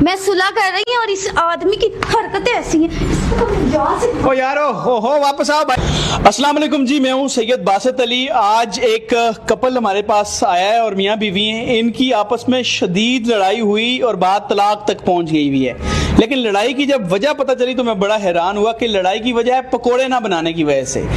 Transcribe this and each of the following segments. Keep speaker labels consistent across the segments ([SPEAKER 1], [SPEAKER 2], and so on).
[SPEAKER 1] मैं सुलह कर रही हूँ और इस आदमी की हरकतें ऐसी हैं।
[SPEAKER 2] ओ यार हो वापस आओ भाई। अस्सलाम वालेकुम जी, मैं हूँ सैयद बासित अली। आज एक कपल हमारे पास आया है और मियाँ बीवी हैं। इनकी आपस में शदीद लड़ाई हुई और बात तलाक तक पहुंच गई हुई है। लेकिन लड़ाई की जब वजह पता चली तो मैं बड़ा हैरान हुआ कि लड़ाई की वजह है पकोड़े ना बनाने की वजह से।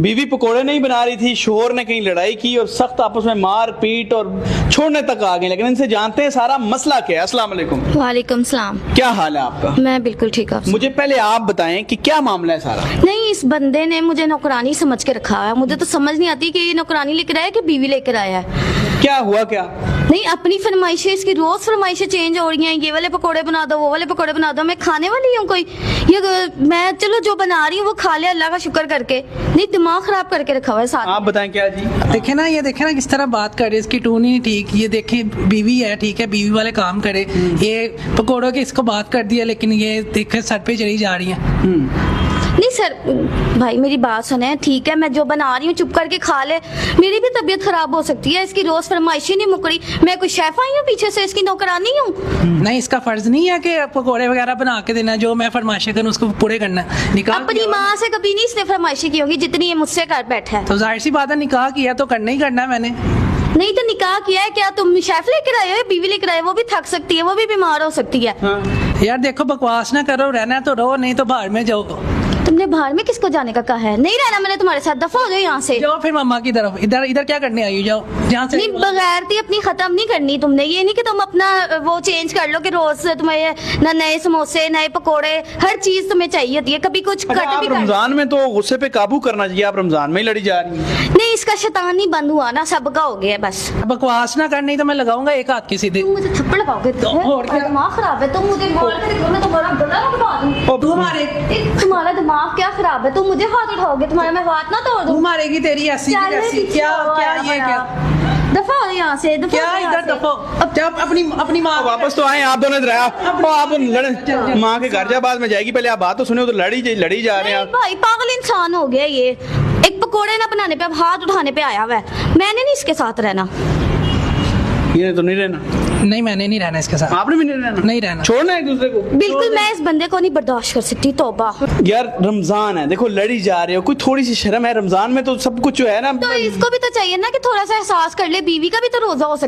[SPEAKER 2] बीवी पकोड़े नहीं बना रही थी, शोहर ने कहीं लड़ाई की और सख्त आपस में मार पीट और छोड़ने तक आ गए। लेकिन इनसे जानते हैं सारा मसला क्या है। अस्सलाम वालेकुम।
[SPEAKER 1] वालेकुम सलाम।
[SPEAKER 2] क्या हाल है आपका?
[SPEAKER 1] मैं बिल्कुल ठीक हूँ।
[SPEAKER 2] मुझे पहले आप बताएं कि क्या मामला है सारा।
[SPEAKER 1] नहीं, इस बंदे ने मुझे नौकरानी समझ के रखा है। मुझे तो समझ नहीं आती कि ये नौकरानी लेकर आया कि बीवी लेकर आया है।
[SPEAKER 2] क्या हुआ क्या?
[SPEAKER 1] नहीं, अपनी फरमाइशें, इसकी रोज फरमाइशें चेंज हो रही हैं। ये वाले पकोड़े बना दो, वो वाले पकोड़े बना दो। मैं खाने वाली हूँ कोई? ये मैं चलो जो बना रही हूँ वो खा ले अल्लाह का शुक्र करके। नहीं, दिमाग खराब करके रखा हुआ है साथ।
[SPEAKER 2] आप बताएं क्या जी।
[SPEAKER 3] देखे ना, ये देखे ना किस तरह बात कर रहे हैं, इसकी टोन ही नहीं ठीक। ये देखे बीवी है, ठीक है, बीवी वाले काम करे। ये पकोड़ों की इसको बात कर दिया, लेकिन ये देखे सर पे चढ़ी जा रही है।
[SPEAKER 1] नहीं सर, भाई मेरी बात सुने, ठीक है, मैं जो बना रही हूँ चुप करके खा ले। मेरी भी तबीयत खराब हो सकती है। इसकी रोज फरमाइशी नहीं मुकरी। मैं कोई शेफ आई हूँ पीछे से, इसकी नौकरानी हूँ।
[SPEAKER 3] नहीं, इसका फर्ज नहीं है कि पकोड़े वगैरह बना के देना। जो मैं फरमाइशें करूँ उसको पूरे करना। निकाह
[SPEAKER 1] अपनी माँ से कभी नहीं इसने फरमाइशी की होगी जितनी ये मुझसे कर बैठा है।
[SPEAKER 3] तो जाहिर सी बात है, निकाह किया तो करना ही करना है मैंने।
[SPEAKER 1] नहीं तो निकाह किया है क्या? तुम शेफ लेकर आए हो, बीवी लेकर आए हो? वो भी थक सकती है, वो भी बीमार हो सकती है।
[SPEAKER 3] यार देखो, बकवास ना करो, रहना है तो रहो, नहीं तो बाहर में जाओ।
[SPEAKER 1] तुमने बाहर में किसको जाने का कहा है? नहीं रहना मैंने तुम्हारे साथ। दफा हो जाओ यहाँ से।
[SPEAKER 3] जाओ फिर मम्मा की तरफ। इधर इधर क्या करने आई हो? जाओ जहाँ से।
[SPEAKER 1] नहीं, बगैरती अपनी खत्म नहीं करनी तुमने। ये नहीं कि तुम अपना वो चेंज कर लो कि रोज तुम्हें ना नए समोसे, नए पकोड़े, हर चीज तुम्हें चाहिए होती है। कभी कुछ
[SPEAKER 2] अच्छा,
[SPEAKER 1] कट
[SPEAKER 2] आप
[SPEAKER 1] भी कर।
[SPEAKER 2] रमजान में तो गुस्से पे काबू करना चाहिए। आप रमजान में ही लड़ी जा रही हैं।
[SPEAKER 1] नहीं, इसका शैतान नहीं बंद हुआ ना, सबका हो गया बस।
[SPEAKER 3] बकवास ना करनी तो मैं लगाऊंगा एक हाथ की सीधे।
[SPEAKER 1] तुम मुझे थप्पड़ लगाओगे तो
[SPEAKER 3] और क्या?
[SPEAKER 1] दिमाग खराब है। तुम मुझे बोल के देखो, मैं तुम्हारा गला लगवा दूं।
[SPEAKER 3] तू मारे,
[SPEAKER 1] तुम्हारा दिमाग क्या खराब है? तुम मुझे हाथ उठाओगे, तुम्हारा मैं हाथ ना तोड़
[SPEAKER 3] तू
[SPEAKER 1] दूं।
[SPEAKER 3] मारेगी तेरी ऐसी की
[SPEAKER 1] चल,
[SPEAKER 3] तैसी।
[SPEAKER 1] पीछे
[SPEAKER 3] क्या
[SPEAKER 1] हो
[SPEAKER 3] क्या
[SPEAKER 1] आया
[SPEAKER 3] ये
[SPEAKER 1] बड़ा।
[SPEAKER 3] क्या
[SPEAKER 1] दफा हो यहाँ से, दफा
[SPEAKER 3] क्या
[SPEAKER 1] हो यहाँ
[SPEAKER 3] इधर
[SPEAKER 1] से।
[SPEAKER 3] दफो। अब जब अपनी माँ
[SPEAKER 2] वापस तो आए आप दोनों। आप लड़े माँ के घर जा, बाद में जाएगी। पहले आप बात तो सुने, तो लड़ी जा रहे हैं
[SPEAKER 1] नहीं
[SPEAKER 2] आप।
[SPEAKER 1] भाई, पागल इंसान हो गया ये। एक पकोड़े ना बनाने पे अब हाथ उठाने पे आया हुआ है। मैंने नहीं इसके साथ रहना।
[SPEAKER 2] ये तो नहीं रहना।
[SPEAKER 3] नहीं, मैंने नहीं रहना इसके साथ।
[SPEAKER 2] आपने भी नहीं रहना।
[SPEAKER 3] नहीं रहना।
[SPEAKER 2] छोड़ना एक दूसरे को।
[SPEAKER 1] बिल्कुल, मैं इस बंदे को नहीं बर्दाश्त कर सकती। तौबा।
[SPEAKER 2] यार रमजान है, देखो लड़ी जा रहे हो, कोई थोड़ी सी शर्म है। रमजान में तो सब कुछ जो है ना।
[SPEAKER 1] तो इसको भी तो चाहिए ना कि थोड़ा सा एहसास कर ले। बीवी का भी तो रोजा हो सकता है।